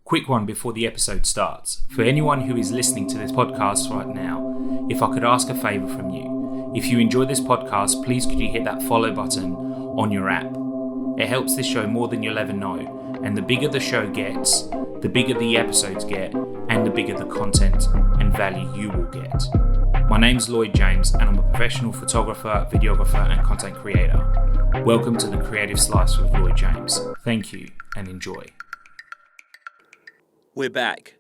Quick one before the episode starts. For anyone who is listening to this podcast right now, if I could ask a favour from you. If you enjoy this podcast, please could you hit that follow button on your app. It helps this show more than you'll ever know, and the bigger the show gets, the bigger the episodes get, and the bigger the content and value you will get. My name's Lloyd James, and I'm a professional photographer, videographer, and content creator. Welcome to the Creative Slice with Lloyd James. Thank you, and enjoy. We're back.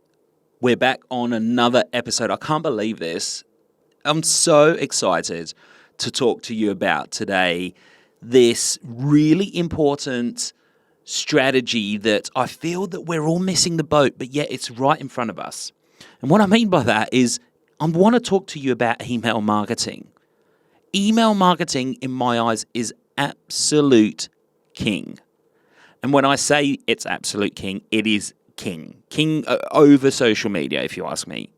We're back on another episode. I can't believe this. I'm so excited to talk to you about today this really important strategy that I feel that we're all missing the boat, but yet it's right in front of us. And what I mean by that is I want to talk to you about email marketing. Email marketing, in my eyes, is absolute king. And when I say it's absolute king, it is king over social media, if you ask me.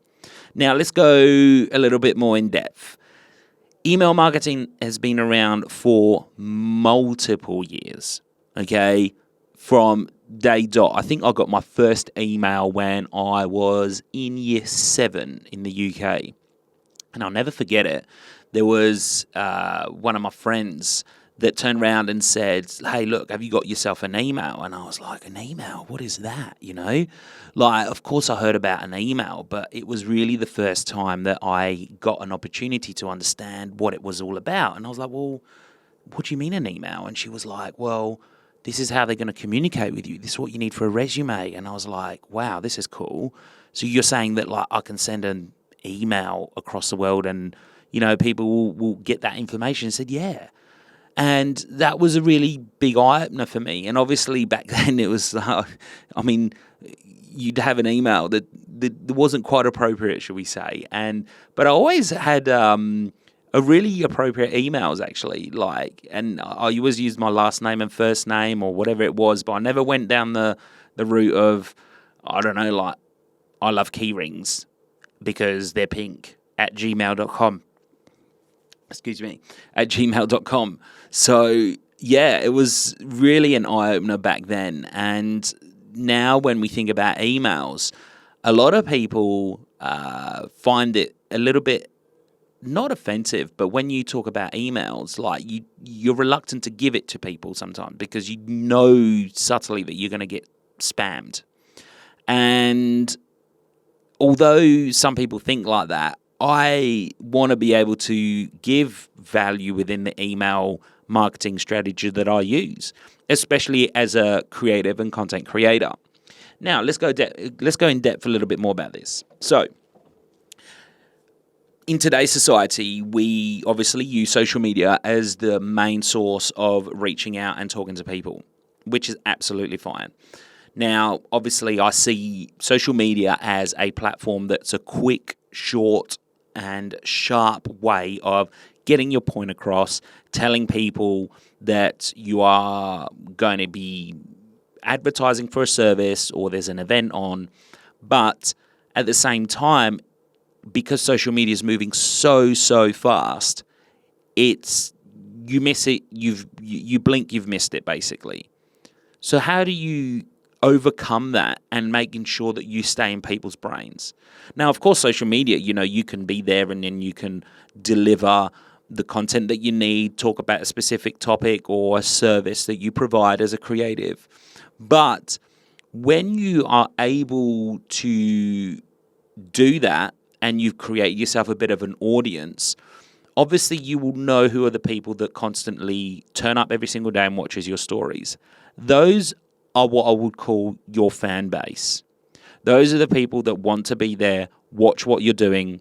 Now, let's go a little bit more in depth. Email marketing has been around for multiple years, okay? From day dot. I think I got my first email when I was in year 7 in the UK. And I'll never forget it. There was one of my friends that turned around and said, hey, look, have you got yourself an email? And I was like, an email? What is that? You know, like, of course I heard about an email, but it was really the first time that I got an opportunity to understand what it was all about. And I was like, well, what do you mean an email? And she was like, well, this is how they're going to communicate with you. This is what you need for a resume. And I was like, wow, this is cool. So you're saying that, like, I can send an email across the world and, you know, people will get that information? I said, yeah. And that was a really big eye-opener for me. And obviously back then it was, you'd have an email that wasn't quite appropriate, shall we say. But I always had a really appropriate emails, actually. And I always used my last name and first name or whatever it was. But I never went down the route of, I don't know, like, I love key rings because they're pink at gmail.com. At gmail.com. So, yeah, it was really an eye-opener back then. And now when we think about emails, a lot of people find it a little bit, not offensive, but when you talk about emails, like you're reluctant to give it to people sometimes because you know subtly that you're going to get spammed. And although some people think like that, I want to be able to give value within the email marketing strategy that I use, especially as a creative and content creator. Now, let's go in depth a little bit more about this. So, in today's society, we obviously use social media as the main source of reaching out and talking to people, which is absolutely fine. Now, obviously, I see social media as a platform that's a quick, short, and sharp way of getting your point across, telling people that you are going to be advertising for a service or there's an event on. But at the same time, because social media is moving so fast, you miss it, you blink, you've missed it, basically. So how do you overcome that and making sure that you stay in people's brains? Now, of course, social media, you know, you can be there and then you can deliver the content that you need, talk about a specific topic or a service that you provide as a creative. But when you are able to do that and you've created yourself a bit of an audience, obviously you will know who are the people that constantly turn up every single day and watches your stories. Those are what I would call your fan base. Those are the people that want to be there, watch what you're doing.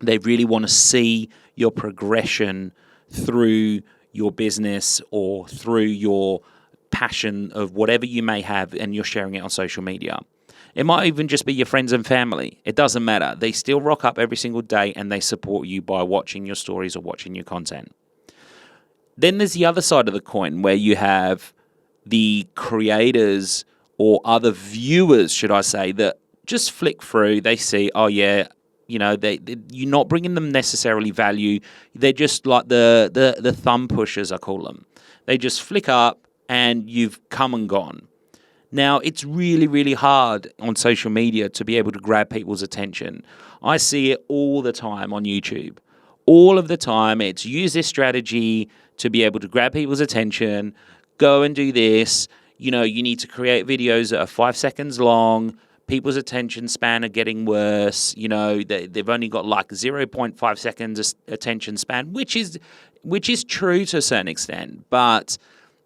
They really want to see your progression through your business or through your passion of whatever you may have, and you're sharing it on social media. It might even just be your friends and family. It doesn't matter. They still rock up every single day and they support you by watching your stories or watching your content. Then there's the other side of the coin where you have the creators or other viewers, should I say, that just flick through. They see, oh yeah, you know, you're not bringing them necessarily value. They're just like the thumb pushers, I call them. They just flick up and you've come and gone. Now, it's really, really hard on social media to be able to grab people's attention. I see it all the time on YouTube. All of the time, it's use this strategy to be able to grab people's attention, go and do this. You need to create videos that are 5 seconds long. People's attention span are getting worse. They've only got like 0.5 seconds attention span, which is true to a certain extent. But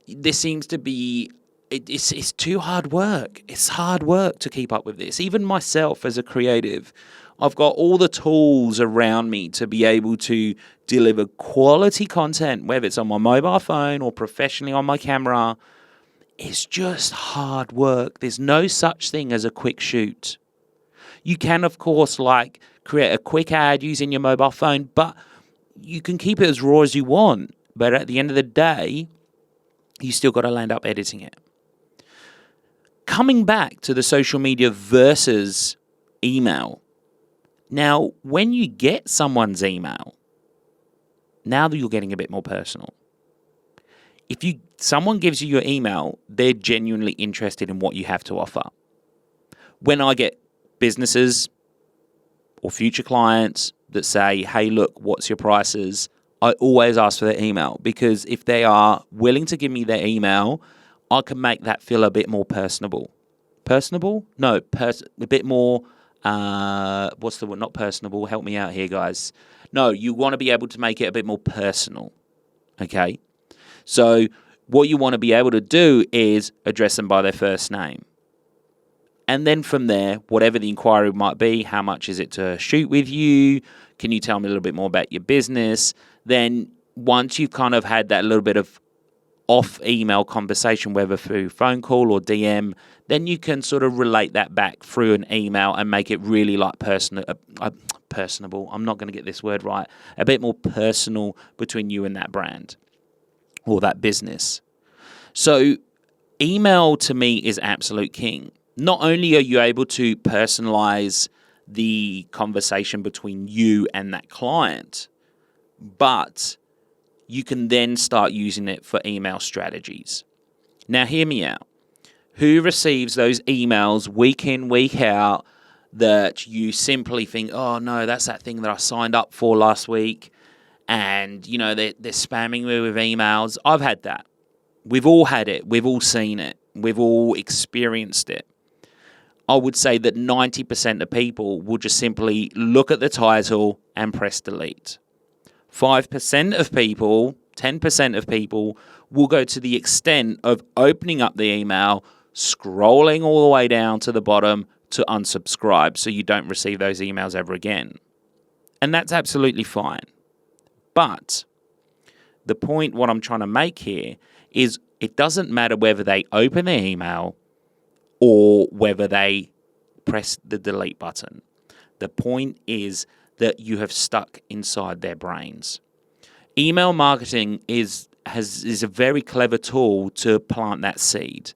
there seems to be, it's too hard work. It's hard work to keep up with this. Even myself as a creative, I've got all the tools around me to be able to deliver quality content, whether it's on my mobile phone or professionally on my camera. It's just hard work. There's no such thing as a quick shoot. You can, of course, create a quick ad using your mobile phone, but you can keep it as raw as you want. But at the end of the day, you still got to land up editing it. Coming back to the social media versus email. Now, when you get someone's email, now that you're getting a bit more personal. If someone gives you your email, they're genuinely interested in what you have to offer. When I get businesses or future clients that say, hey, look, what's your prices? I always ask for their email, because if they are willing to give me their email, I can make that feel a bit more personable. Personable? No, a bit more, what's the word? Not personable. Help me out here, guys. No, you want to be able to make it a bit more personal. Okay? So what you want to be able to do is address them by their first name. And then from there, whatever the inquiry might be, how much is it to shoot with you? Can you tell me a little bit more about your business? Then once you've kind of had that little bit of off-email conversation, whether through phone call or DM, then you can sort of relate that back through an email and make it really like personable. I'm not going to get this word right. A bit more personal between you and that brand or that business. So email to me is absolute king. Not only are you able to personalize the conversation between you and that client, but you can then start using it for email strategies. Now, hear me out. Who receives those emails week in, week out that you simply think, oh no, that's that thing that I signed up for last week, and they're spamming me with emails? I've had that. We've all had it. We've all seen it. We've all experienced it. I would say that 90% of people will just simply look at the title and press delete. 5% of people, 10% of people will go to the extent of opening up the email, scrolling all the way down to the bottom to unsubscribe so you don't receive those emails ever again. And that's absolutely fine. But the point, what I'm trying to make here, is it doesn't matter whether they open the email or whether they press the delete button. The point is that you have stuck inside their brains. Email marketing is a very clever tool to plant that seed.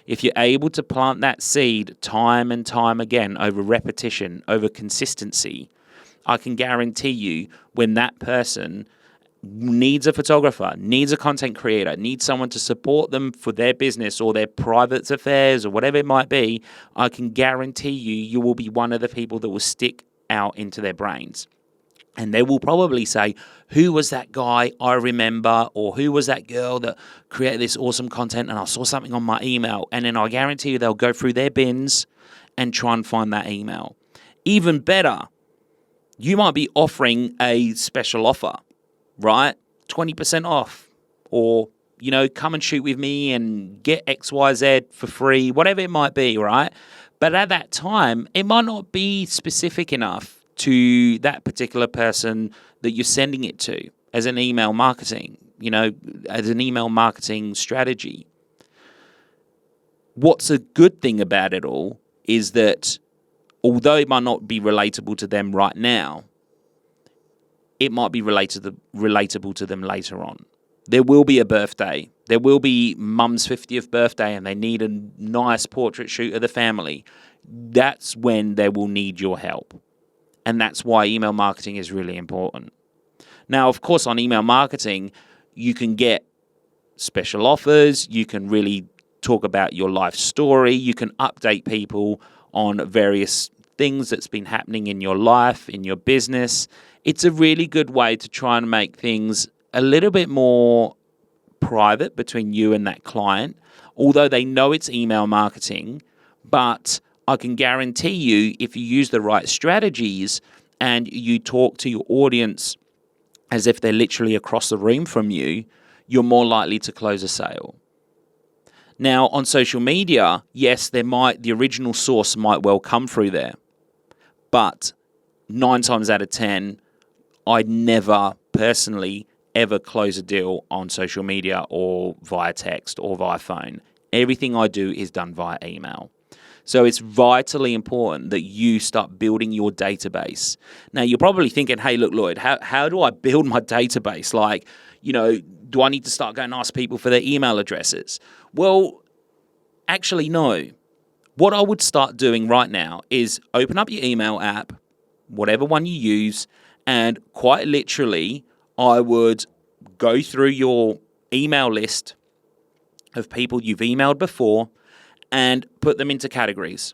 If you're able to plant that seed time and time again over repetition, over consistency, I can guarantee you when that person needs a photographer, needs a content creator, needs someone to support them for their business or their private affairs or whatever it might be, I can guarantee you will be one of the people that will stick out into their brains. And they will probably say, who was that guy I remember, or who was that girl that created this awesome content and I saw something on my email? And then I guarantee you they'll go through their bins and try and find that email. Even better, you might be offering a special offer, right? 20% off, or, come and shoot with me and get XYZ for free, whatever it might be, right? But at that time, it might not be specific enough to that particular person that you're sending it to as an email marketing, as an email marketing strategy. What's a good thing about it all is that although it might not be relatable to them right now, it might be relatable to them later on. There will be a birthday. There will be mum's 50th birthday and they need a nice portrait shoot of the family. That's when they will need your help. And that's why email marketing is really important. Now, of course, on email marketing, you can get special offers. You can really talk about your life story. You can update people on various things that's been happening in your life, in your business. It's a really good way to try and make things a little bit more private between you and that client, although they know it's email marketing. But I can guarantee you, if you use the right strategies and you talk to your audience as if they're literally across the room from you, you're more likely to close a sale. Now, on social media, yes, the original source might well come through there, but 9 times out of 10, I'd never personally ever close a deal on social media or via text or via phone. Everything I do is done via email. So it's vitally important that you start building your database. Now, you're probably thinking, hey, look, Lloyd, how do I build my database? Like, do I need to start going and ask people for their email addresses? Well, actually, no. What I would start doing right now is open up your email app, whatever one you use, and quite literally, I would go through your email list of people you've emailed before and put them into categories.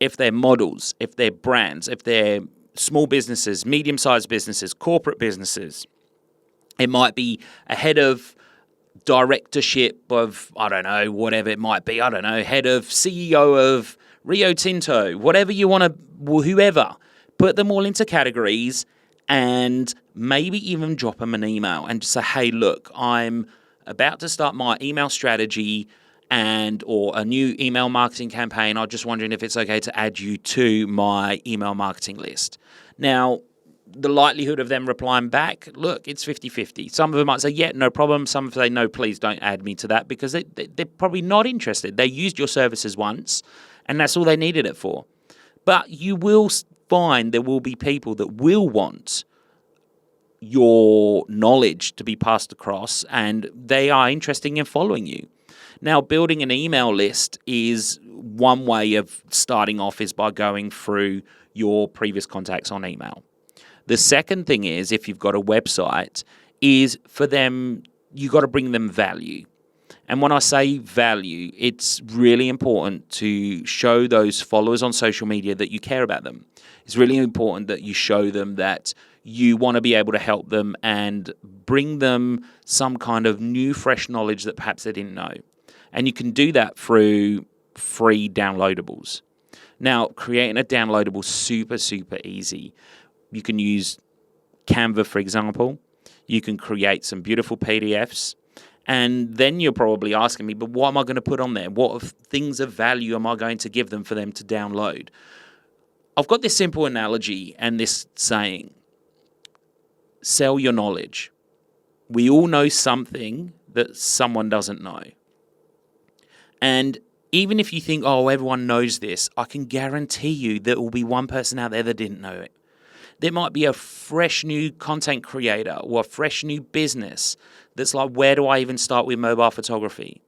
If they're models, if they're brands, if they're small businesses, medium-sized businesses, corporate businesses, it might be a head of directorship of, I don't know, whatever it might be. I don't know, head of CEO of Rio Tinto, whatever you want to, whoever. Put them all into categories and maybe even drop them an email and just say, hey, look, I'm about to start my email strategy or a new email marketing campaign. I'm just wondering if it's okay to add you to my email marketing list. Now, the likelihood of them replying back, look, it's 50-50. Some of them might say, yeah, no problem. Some say, no, please don't add me to that, because they're probably not interested. They used your services once, and that's all they needed it for. But you will find there will be people that will want your knowledge to be passed across, and they are interested in following you. Now, building an email list is one way of starting off, is by going through your previous contacts on email. The second thing is, if you've got a website, is for them, you got to bring them value. And when I say value, it's really important to show those followers on social media that you care about them. It's really important that you show them that you want to be able to help them and bring them some kind of new, fresh knowledge that perhaps they didn't know. And you can do that through free downloadables. Now, creating a downloadable is super, super easy. You can use Canva, for example. You can create some beautiful PDFs. And then you're probably asking me, but what am I going to put on there? What things of value am I going to give them for them to download? I've got this simple analogy and this saying: sell your knowledge. We all know something that someone doesn't know. And even if you think, oh, everyone knows this, I can guarantee you there will be one person out there that didn't know it. There might be a fresh new content creator or a fresh new business that's like, where do I even start with mobile photography?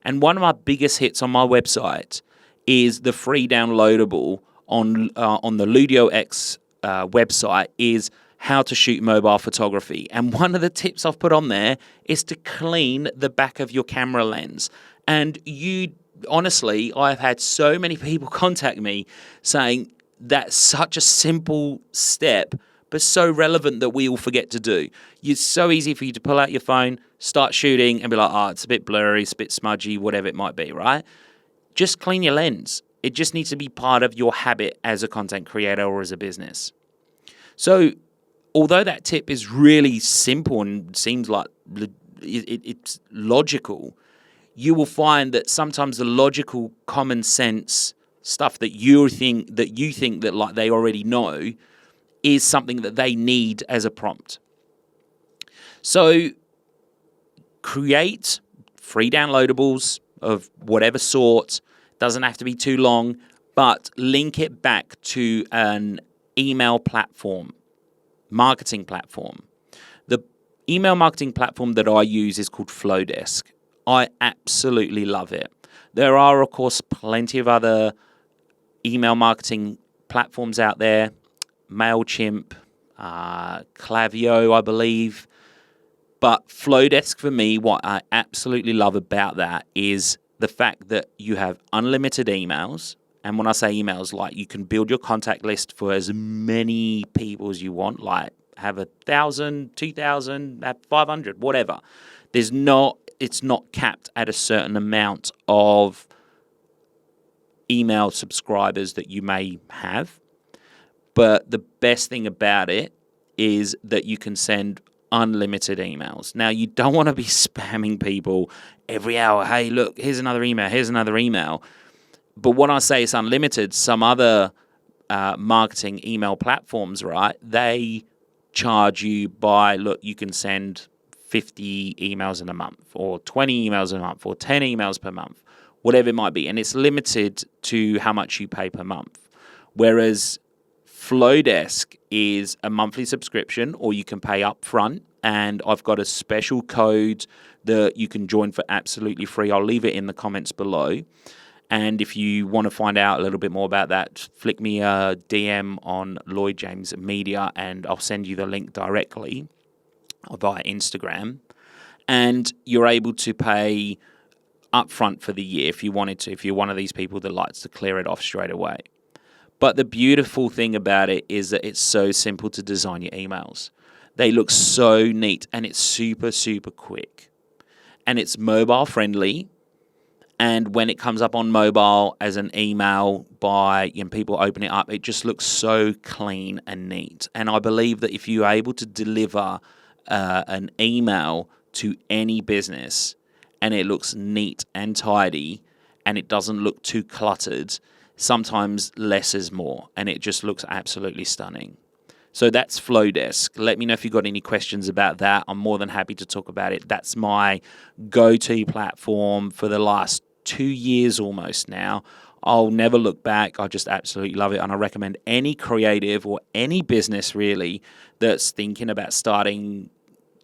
And one of my biggest hits on my website is the free downloadable on the Ludio X website is how to shoot mobile photography. And one of the tips I've put on there is to clean the back of your camera lens. And honestly, I've had so many people contact me saying that's such a simple step, but so relevant that we all forget to do. It's so easy for you to pull out your phone, start shooting, and be like, oh, it's a bit blurry, it's a bit smudgy, whatever it might be, right? Just clean your lens. It just needs to be part of your habit as a content creator or as a business. So, although that tip is really simple and seems like it's logical, you will find that sometimes the logical, common sense stuff that you think that like they already know is something that they need as a prompt. So create free downloadables of whatever sort. Doesn't have to be too long, but link it back to an email platform, marketing platform. The email marketing platform that I use is called Flodesk. I absolutely love it. There are, of course, plenty of other email marketing platforms out there. MailChimp, Klaviyo, I believe. But Flodesk, for me, what I absolutely love about that is the fact that you have unlimited emails. And when I say emails, like you can build your contact list for as many people as you want, like have 1,000, 2,000, have 500, whatever. It's not capped at a certain amount of email subscribers that you may have. But the best thing about it is that you can send unlimited emails. Now, you don't want to be spamming people every hour. Hey, look, here's another email. Here's another email. But when I say it's unlimited, some other marketing email platforms, right, they charge you by, look, you can send 50 emails in a month or 20 emails a month or 10 emails per month, whatever it might be. And it's limited to how much you pay per month. Whereas Flodesk is a monthly subscription, or you can pay up front. And I've got a special code that you can join for absolutely free. I'll leave it in the comments below. And if you want to find out a little bit more about that, flick me a DM on Lloyd James Media and I'll send you the link directly via Instagram. And you're able to pay upfront for the year if you wanted to, if you're one of these people that likes to clear it off straight away. But the beautiful thing about it is that it's so simple to design your emails. They look so neat and it's super, super quick. And it's mobile friendly. And when it comes up on mobile as an email people open it up, it just looks so clean and neat. And I believe that if you're able to deliver an email to any business and it looks neat and tidy and it doesn't look too cluttered, sometimes less is more, and it just looks absolutely stunning. So that's Flodesk. Let me know if you've got any questions about that. I'm more than happy to talk about it. That's my go-to platform for the last 2 years almost now. I'll never look back. I just absolutely love it, and I recommend any creative or any business really that's thinking about starting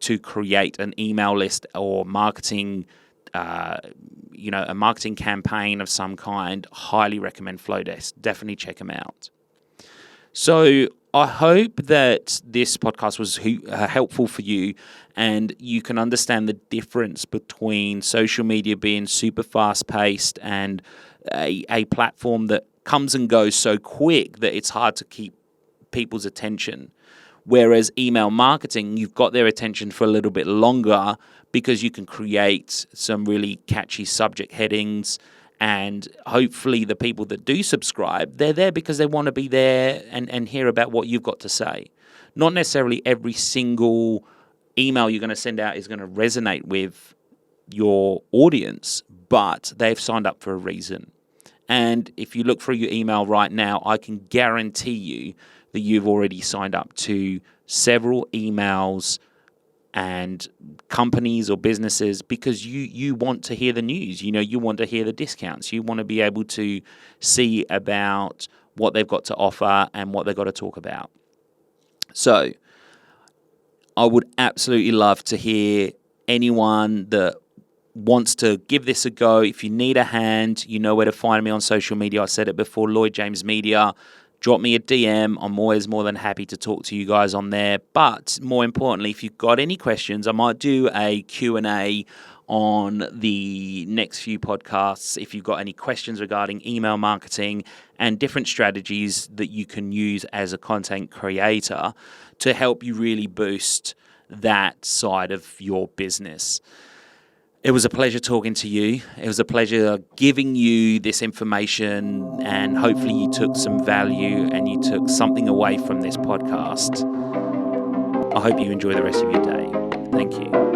to create an email list or marketing a marketing campaign of some kind. Highly recommend Flodesk. Definitely check them out. So I hope that this podcast was helpful for you and you can understand the difference between social media being super fast-paced and a platform that comes and goes so quick that it's hard to keep people's attention. Whereas email marketing, you've got their attention for a little bit longer because you can create some really catchy subject headings, and hopefully the people that do subscribe, they're there because they want to be there and hear about what you've got to say. Not necessarily every single email you're going to send out is going to resonate with your audience, but they've signed up for a reason. And if you look through your email right now, I can guarantee you that you've already signed up to several emails and companies or businesses because you want to hear the news. You want to hear the discounts. You want to be able to see about what they've got to offer and what they've got to talk about. So I would absolutely love to hear anyone that wants to give this a go. If you need a hand, you know where to find me on social media. I said it before, Lloyd James Media. Drop me a DM. I'm always more than happy to talk to you guys on there. But more importantly, if you've got any questions, I might do a Q&A on the next few podcasts. If you've got any questions regarding email marketing and different strategies that you can use as a content creator to help you really boost that side of your business. It was a pleasure talking to you. It was a pleasure giving you this information, and hopefully you took some value and you took something away from this podcast. I hope you enjoy the rest of your day. Thank you.